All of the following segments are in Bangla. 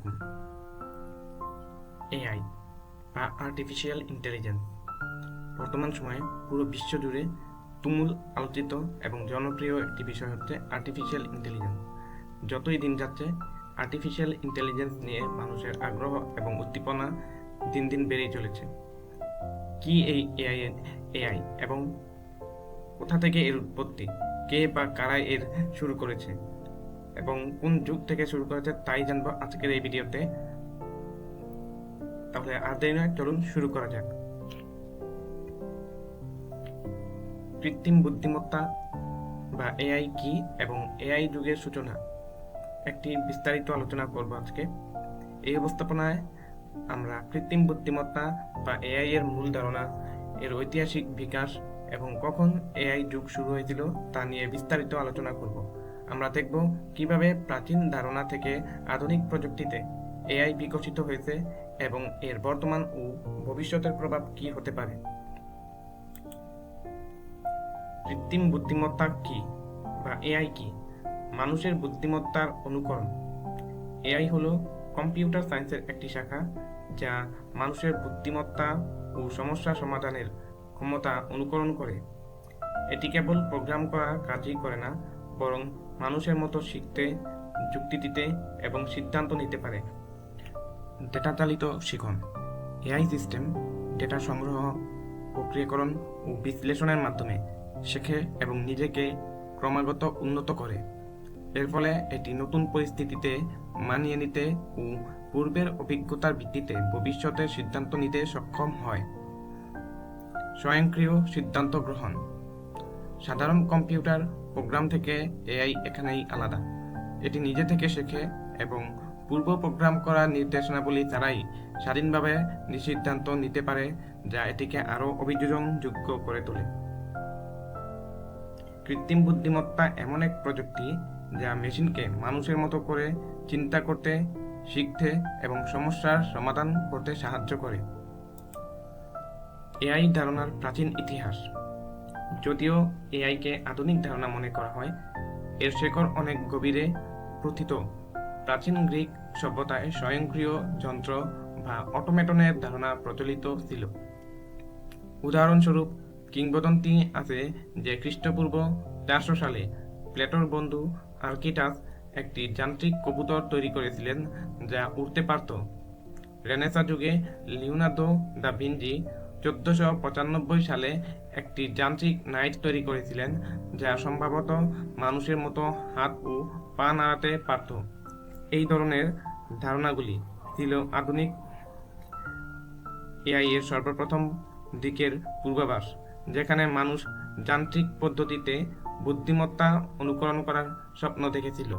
আলাইকুম। এআই বা আর্টিফিশিয়াল ইন্টেলিজেন্স বর্তমান সময়ে পুরো বিশ্ব জুড়ে তুমুল আলোচিত এবং জনপ্রিয় একটি বিষয় হচ্ছে আর্টিফিশিয়াল ইন্টেলিজেন্স। যতই দিন যাচ্ছে আর্টিফিশিয়াল ইন্টেলিজেন্স নিয়ে মানুষের আগ্রহ এবং উদ্দীপনা দিন দিন বেড়েই চলেছে। কি এই এআই এবং কোথা থেকে এর উৎপত্তি, কে বা কারা এর শুরু করেছে এবং কোন যুগ থেকে শুরু করেছে তাই জানবো আজকের এই ভিডিওতে। তাহলে আর দেরি নয়, চলুন শুরু করা যাক। কৃত্রিম বুদ্ধিমত্তা বা এআই কি এবং এআই যুগের সূচনা একটি বিস্তারিত আলোচনা করব আজকে। এই উপস্থাপনায় আমরা কৃত্রিম বুদ্ধিমত্তা বা এআই এর মূল ধারণা, এর ঐতিহাসিক বিকাশ এবং কখন এআই যুগ শুরু হয়েছিল তা নিয়ে বিস্তারিত আলোচনা করব। আমরা দেখব কিভাবে প্রাচীন ধারণা থেকে আধুনিক প্রযুক্তিতে এআই বিকশিত হয়েছে এবং এর বর্তমান ও ভবিষ্যতের প্রভাব কি হতে পারে। কৃত্রিম বুদ্ধিমত্তা কি বা এআই কি? মানুষের বুদ্ধিমত্তার অনুকরণ। এআই হলো কম্পিউটার সায়েন্সের একটি শাখা যা মানুষের বুদ্ধিমত্তা ও সমস্যা সমাধানের ক্ষমতা অনুকরণ করে। এটি কেবল প্রোগ্রাম করা কাজই করে না, বরং মানুষের মতো শিখতে, যুক্তি দিতে এবং সিদ্ধান্ত নিতে পারে। ডেটা চালিত শিখন। এআই সিস্টেম ডেটা সংগ্রহ, প্রক্রিয়াকরণ ও বিশ্লেষণের মাধ্যমে শেখে এবং নিজেকে ক্রমাগত উন্নত করে। এর ফলে এটি নতুন পরিস্থিতিতে মানিয়ে নিতে ও পূর্বের অভিজ্ঞতার ভিত্তিতে ভবিষ্যতে সিদ্ধান্ত নিতে সক্ষম হয়। স্বয়ংক্রিয় সিদ্ধান্ত গ্রহণ। সাধারণ কম্পিউটার প্রোগ্রাম থেকে এআই এখানেই আলাদা। এটি নিজে থেকে শেখে এবং পূর্ব প্রোগ্রাম করা নির্দেশনাবলী ছাড়াই স্বাধীনভাবে সিদ্ধান্ত নিতে পারে, যা এটিকে আরও অভিযোজনযোগ্য করে তোলে। কৃত্রিম বুদ্ধিমত্তা এমন এক প্রযুক্তি যা মেশিনকে মানুষের মতো করে চিন্তা করতে, শিখতে এবং সমস্যার সমাধান করতে সাহায্য করে। এআই ধারণার প্রাচীন ইতিহাস। যদিও এআইকে আধুনিক ধারণা মনে করা হয়, এর শেকড় অনেক গভীরে প্রথিত। প্রাচীন গ্রিক সভ্যতায় স্বয়ংক্রিয় যন্ত্র বা অটোমেটনের ধারণা প্রচলিত ছিল। উদাহরণস্বরূপ, কিংবদন্তি আছে যে খ্রিস্টপূর্ব 400 সালে প্লেটোর বন্ধু আর্কিটাস একটি যান্ত্রিক কবুতর তৈরি করেছিলেন যা উড়তে পারত। রেনেসাঁ যুগে লিওনার্দো দা ভিঞ্চি 1495 সালে একটি যান্ত্রিক নাইট তৈরি করেছিলেন যা সম্ভবত মানুষের মতো হাত ও পা নাড়াতে পারত। এই ধরনের ধারণাগুলি ছিল আধুনিক এআই এর সর্বপ্রথম দিকের পূর্বাভাস, যেখানে মানুষ যান্ত্রিক পদ্ধতিতে বুদ্ধিমত্তা অনুকরণ করার স্বপ্ন দেখেছিল।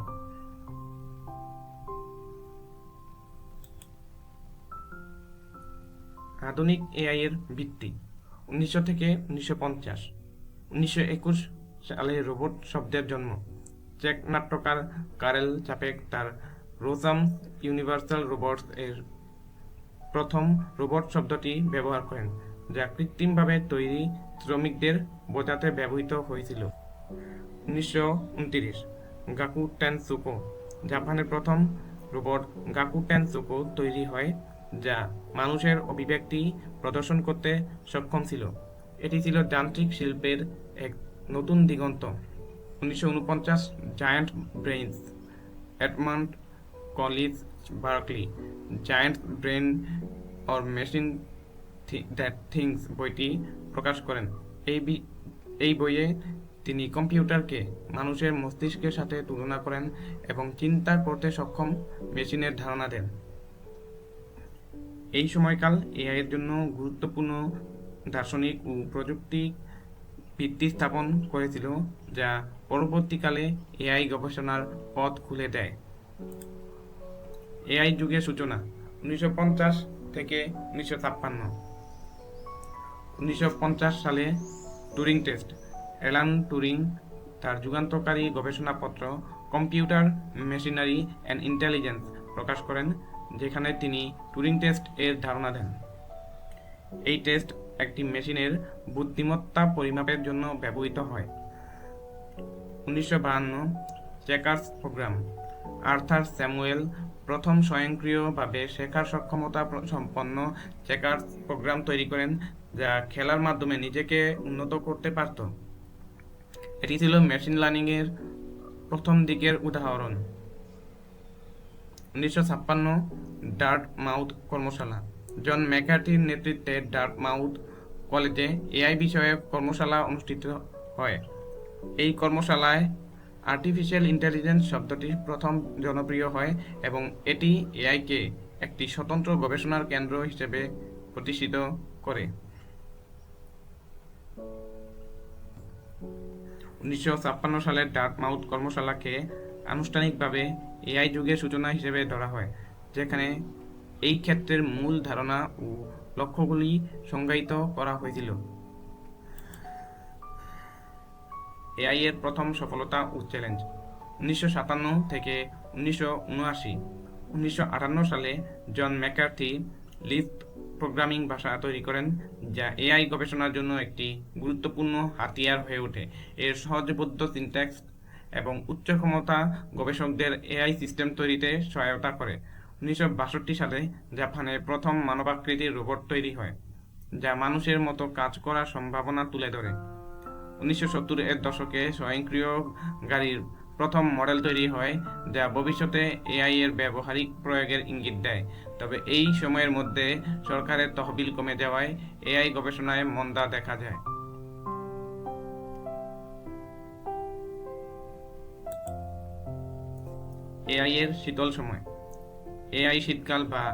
আধুনিক এআই এর ভিত্তি। 1900 থেকে 1950। 1921 সালে রোবট শব্দের জন্ম। চেক নাট্যকার কারেল চাপেক তার রোজামস ইউনিভার্সাল রোবটস এর প্রথম রোবট শব্দটি ব্যবহার করেন, যা কৃত্রিমভাবে তৈরি শ্রমিকদের বোঝাতে ব্যবহৃত হয়েছিল। 1929 গাকু টেনসুকো। জাপানের প্রথম রোবট গাকু টেনসুকো তৈরি হয়, যা মানুষের অভিব্যক্তি প্রদর্শন করতে সক্ষম ছিল। এটি ছিল যান্ত্রিক শিল্পের এক নতুন দিগন্ত। 1949 giant brains. Edmund Callis Berkeley giant brain or machine that things বইটি প্রকাশ করেন। এই বইয়ে তিনি কম্পিউটারকে মানুষের মস্তিষ্কের সাথে তুলনা করেন এবং চিন্তা করতে সক্ষম মেশিনের ধারণা দেন। এই সময়কাল এআই এর জন্য গুরুত্বপূর্ণ দার্শনিক ও প্রযুক্তি ভিত্তি স্থাপন করেছিল, যা পরবর্তীকালে এআই গবেষণার পথ খুলে দেয়। এআই যুগের সূচনা 1950 থেকে 1956। 1950 সালে টুরিং টেস্ট। অ্যালান টুরিং তার যুগান্তকারী গবেষণাপত্র কম্পিউটার, মেশিনারি অ্যান্ড ইন্টেলিজেন্স প্রকাশ করেন, যেখানে তিনি টুরিং টেস্ট এর ধারণা দেন। এই টেস্ট একটি মেশিনের বুদ্ধিমত্তা পরিমাপের জন্য ব্যবহৃত হয়। 1952 চেকার্স প্রোগ্রাম। আর্থার স্যামুয়েল প্রথম স্বয়ংক্রিয়ভাবে শেখার সক্ষমতা সম্পন্ন চেকার প্রোগ্রাম তৈরি করেন, যা খেলার মাধ্যমে নিজেকে উন্নত করতে পারত। এটি ছিল মেশিন লার্নিংয়ের প্রথম দিকের উদাহরণ। 1956 ডার্টমাউথ কর্মশালা। জন ম্যাকার্থির নেতৃত্বে ডার্টমাউথ কলেজে এআই বিষয়ে কর্মশালা অনুষ্ঠিত হয়। এই কর্মশালায় আর্টিফিশিয়াল ইন্টেলিজেন্স শব্দটি প্রথম জনপ্রিয় হয় এবং এটি এআইকে একটি স্বতন্ত্র গবেষণার কেন্দ্র হিসেবে প্রতিষ্ঠিত করে। 1956 সালে ডার্টমাউথ কর্মশালাকে আনুষ্ঠানিকভাবে এআই যুগের সূচনা হিসেবে ধরা হয়, যেখানে এই ক্ষেত্রের মূল ধারণা ও লক্ষ্যগুলি সংজ্ঞায়িত করা হয়েছিল। এআই এর প্রথম সফলতা ও চ্যালেঞ্জ। 1957 থেকে 1979। 1958 সালে জন ম্যাকার্থি লিস্প প্রোগ্রামিং ভাষা তৈরি করেন, যা এআই গবেষণার জন্য একটি গুরুত্বপূর্ণ হাতিয়ার হয়ে ওঠে। এর সহজবোধ্য সিনট্যাক্স এবং উচ্চ ক্ষমতা গবেষকদের এআই সিস্টেম তৈরিতে সহায়তা করে। 1962 সালে জাপানে প্রথম মানবাকৃতির রোবট তৈরি হয়, যা মানুষের মতো কাজ করার সম্ভাবনা তুলে ধরে। 1970 এর দশকে স্বয়ংক্রিয় গাড়ির প্রথম মডেল তৈরি হয়, যা ভবিষ্যতে এআই এর ব্যবহারিক প্রয়োগের ইঙ্গিত দেয়। তবে এই সময়ের মধ্যে সরকারের তহবিল কমে যাওয়ায় এআই গবেষণায় মন্দা দেখা যায়। এআই এর শীতল সময়। এআই শীতকাল বা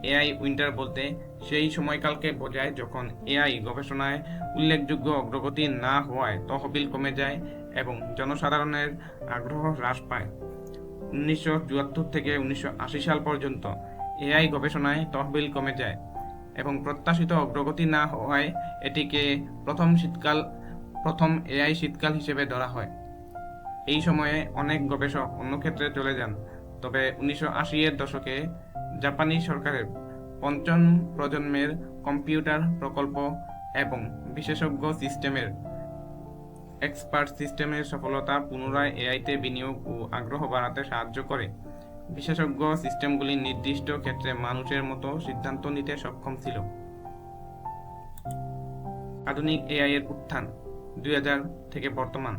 এআই উইন্টার বলতে সেই সময়কালকে বোঝায় যখন এআই গবেষণায় উল্লেখযোগ্য অগ্রগতি না হওয়ায় তহবিল কমে যায় এবং জনসাধারণের আগ্রহ হ্রাস পায়। 1974 থেকে 1980 সাল পর্যন্ত এআই গবেষণায় তহবিল কমে যায় এবং প্রত্যাশিত অগ্রগতি না হওয়ায় এটিকে প্রথম এআই শীতকাল হিসেবে ধরা হয়। এই সময়ে অনেক গবেষক অন্য ক্ষেত্রে চলে যান, তবে 1980 এর দশকে জাপানি সরকারের পঞ্চম প্রজন্মের কম্পিউটার প্রকল্প এবং বিশেষজ্ঞ সিস্টেমের এক্সপার্ট সিস্টেমের সফলতা পুনরায় এআইতে বিনিয়োগ ও আগ্রহ বাড়াতে সাহায্য করে। বিশেষজ্ঞ সিস্টেমগুলি নির্দিষ্ট ক্ষেত্রে মানুষের মতো সিদ্ধান্ত নিতে সক্ষম ছিল। আধুনিক এআই এর উত্থান 2000 থেকে বর্তমান।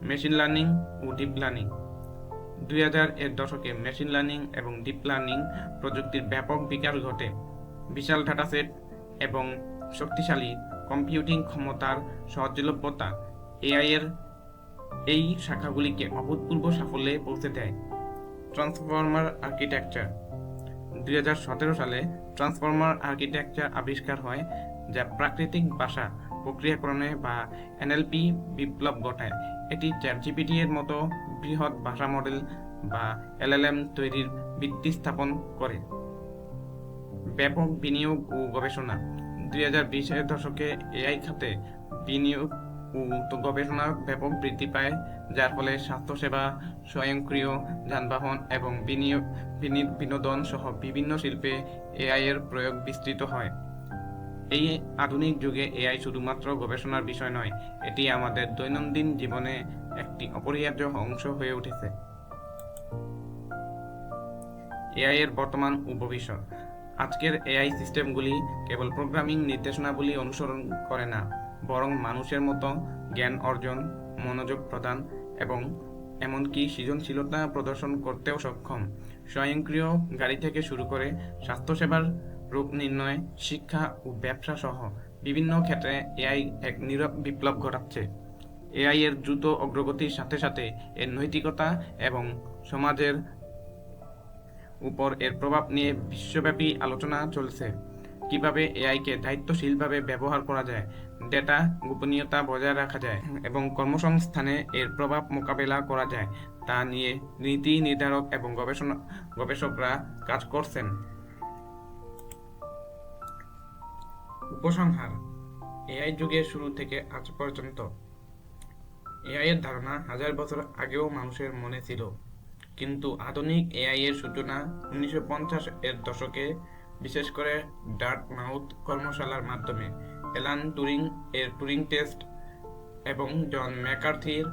মেশিন লার্নিং ও ডিপ লার্নিং। 2000 এর দশকে মেশিন লার্নিং এবং ডিপ লার্নিং প্রযুক্তির ব্যাপক বিকাশ ঘটে। বিশাল ডাটাসেট এবং শক্তিশালী কম্পিউটিং ক্ষমতার সহজলভ্যতা এআই এর এই শাখাগুলিকে অভূতপূর্ব সাফল্যে পৌঁছে দেয়। Transformer architecture. 2017 সালে ট্রান্সফর্মার আর্কিটেকচার আবিষ্কার হয়, যা প্রাকৃতিক ভাষা প্রক্রিয়াকরণে বা এনএলপি বিপ্লব ঘটায়। এটি চ্যাটজিপিটি এর মতো বৃহৎ ভাষা মডেল বা এলএলএম তৈরির ভিত্তি স্থাপন করে। ব্যাপক বিনিয়োগ ও গবেষণা। 2020 এর দশকে এআই খাতে বিনিয়োগ ও গবেষণা ব্যাপক বৃদ্ধি পায়, যার ফলে স্বাস্থ্যসেবা, স্বয়ংক্রিয় যানবাহন এবং বিনোদন সহ বিভিন্ন শিল্পে এআই এর প্রয়োগ বিস্তৃত হয়। এই আধুনিক যুগে এআই শুধুমাত্র গবেষণার বিষয় নয়, এটি আমাদের দৈনন্দিন জীবনে একটি অপরিহার্য অংশ হয়ে উঠেছে। এআই এর বর্তমান ও ভবিষ্যৎ। আজকের এআই সিস্টেমগুলি কেবল প্রোগ্রামিং নির্দেশনাবলী অনুসরণ করে না, বরং মানুষের মতো জ্ঞান অর্জন, মনোযোগ প্রদান এবং এমনকি সৃজনশীলতা প্রদর্শন করতেও সক্ষম। স্বয়ংক্রিয় গাড়ি থেকে শুরু করে স্বাস্থ্যসেবার রোগ নির্ণয়, শিক্ষা ও ব্যবসা সহ বিভিন্ন ক্ষেত্রে এআই এক নীরব বিপ্লব ঘটাচ্ছে। এআই এর দ্রুত অগ্রগতির সাথে সাথে এর নৈতিকতা এবং সমাজের উপর এর প্রভাব নিয়ে বিশ্বব্যাপী আলোচনা চলছে। কিভাবে এআইকে দায়িত্বশীলভাবে ব্যবহার করা যায়, ডেটা গোপনীয়তা বজায় রাখা যায় এবং কর্মসংস্থানে এর প্রভাব মোকাবেলা করা যায় তা নিয়ে নীতি নির্ধারক এবং গবেষকরা কাজ করছেন। উপসংহার। এআই যুগের শুরু থেকে আজ পর্যন্ত এআই এর ধারণা হাজার বছর আগেও মানুষের মনে ছিল, কিন্তু আধুনিক এআই এর সূচনা 1950 এর দশকে, বিশেষ করে ডার্টমাউথ কর্মশালার মাধ্যমে, অ্যালান টুরিং এর টুরিং টেস্ট এবং জন ম্যাকার্থির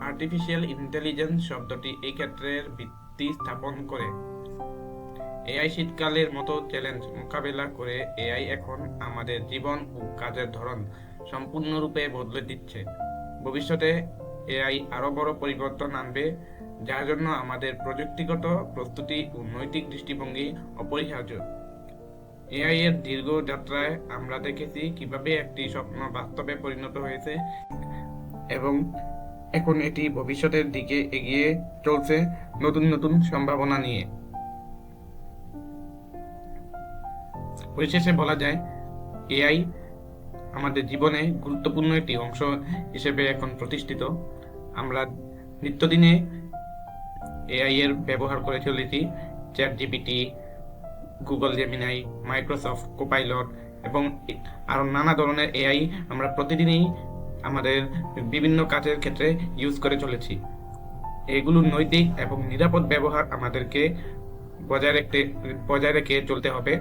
আর্টিফিশিয়াল ইন্টেলিজেন্স শব্দটি এই ক্ষেত্রের ভিত্তি স্থাপন করে। এআই শীতকালের মতো চ্যালেঞ্জ মোকাবেলা করে এআই এখন আমাদের জীবন ও কাজের ধরন সম্পূর্ণরূপে বদলে দিচ্ছে। ভবিষ্যতে এআই আরও বড় পরিবর্তন আনবে, যার জন্য আমাদের প্রযুক্তিগত প্রস্তুতি ও নৈতিক দৃষ্টিভঙ্গি অপরিহার্য। এআই এর দীর্ঘ যাত্রায় আমরা দেখেছি কিভাবে একটি স্বপ্ন বাস্তবে পরিণত হয়েছে এবং এখন এটি ভবিষ্যতের দিকে এগিয়ে চলছে নতুন নতুন সম্ভাবনা নিয়ে। পরিশেষে বলা যায়, এআই আমাদের জীবনে গুরুত্বপূর্ণ একটি অংশ হিসেবে এখন প্রতিষ্ঠিত। আমরা নিত্যদিনে এআই এর ব্যবহার করে চলেছি। ChatGPT, Google Gemini, Microsoft copilot এবং আরও নানা ধরনের এআই আমরা প্রতিদিনই আমাদের বিভিন্ন কাজের ক্ষেত্রে ইউজ করে চলেছি। এগুলোর নৈতিক এবং নিরাপদ ব্যবহার আমাদেরকে বজায় রেখে চলতে হবে।